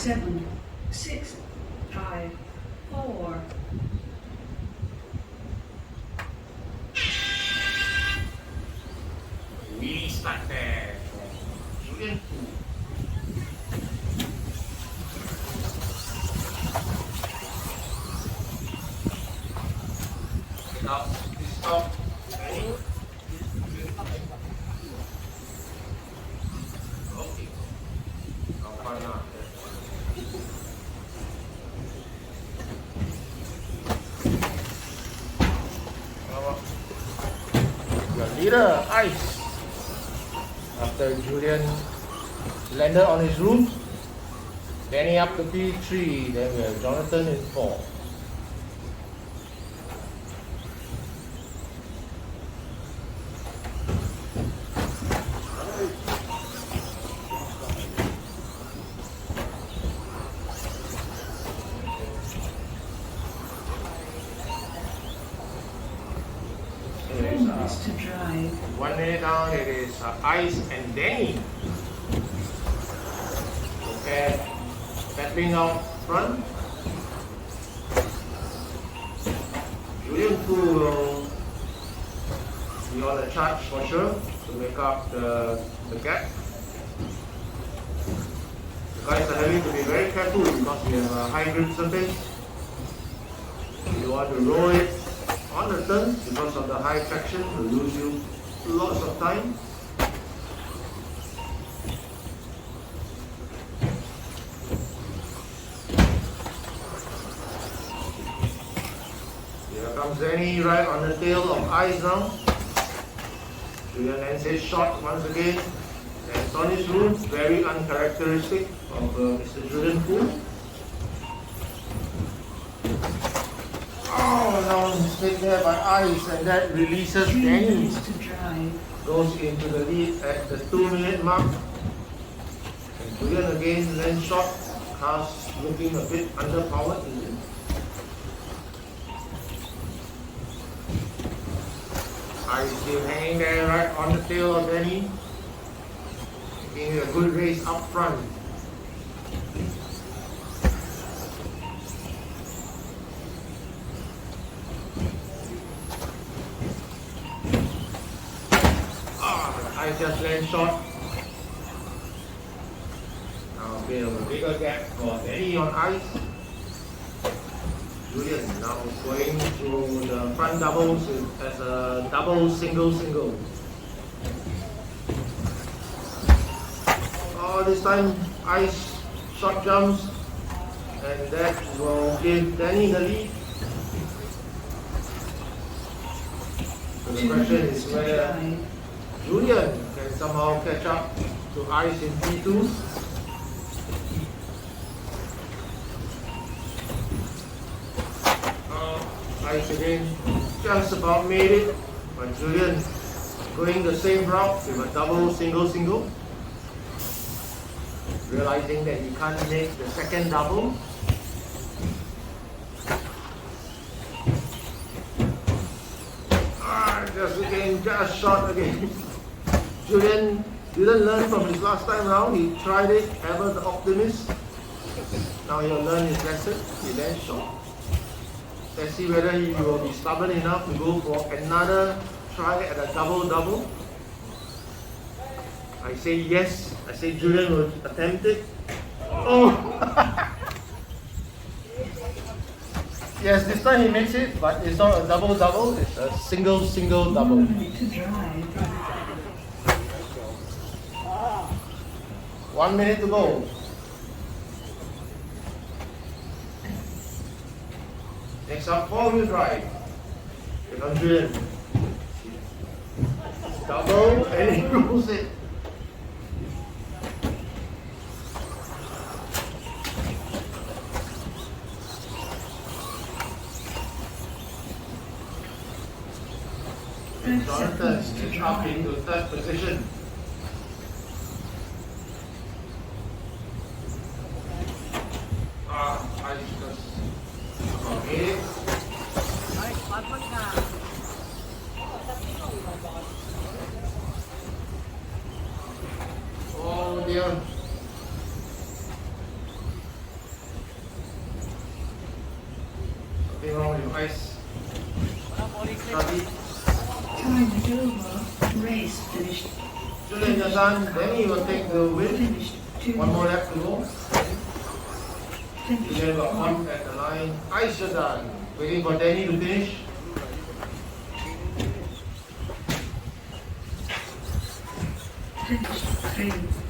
7, 6, 5, 4. We start there. Julian. Stop. Stop. Okay. Your leader, Ice. After Julian landed on his roof, Danny up to P3, then we have Jonathan in 4. To drive. 1 minute down, it is Ice and Danny. Okay, tapping out front. Julian Fu will be on the charge for sure to make up the gap. The guys are having to be very careful because we have a high grip surface. You want to roll it on the turn because of the high traction will lose you lots of time. Here comes Danny right on the tail of Ice now. Julian lands his shot once again. And on his roof, very uncharacteristic of Mr. Julian Fu. Oh, now mistake there by Ice, and that releases Danny. Goes into the lead at the 2-minute mark. And Julian again lands shot. Car's looking a bit underpowered. Ice still hanging there right on the tail of Danny. Making a good race up front. I just land short. Now a bit of a bigger gap for Danny on Ice. Julian now going through the front doubles as a double single. Oh, this time Ice short jumps, and that will give Danny the lead. So the question is whether Julian can somehow catch up to Ice in P2. Ice again just about made it, but Julian going the same route with a double single. Realizing that he can't make the second double. Just short again. Julian didn't learn from his last time round. He tried it, ever the optimist. Now he'll learn his lesson. He then shot. Let's see whether he will be stubborn enough to go for another try at a double. I say yes. I say Julian will attempt it. Oh! Yes, this time he makes it, but it's not a double, it's a single double. 1 minute to go. Next up, 4-wheel drive. Here comes Julian. Double, and he goes it. Jonathan is up into third position. I just made it. Oh dear. Study. Time is over. Race finished. Julian, you're done. Then you will take the win. Finished. 2 One more lap to go. Finished. Julian got 1 at the line. Ice, you're done. Waiting for Danny to finish. Finished. 3.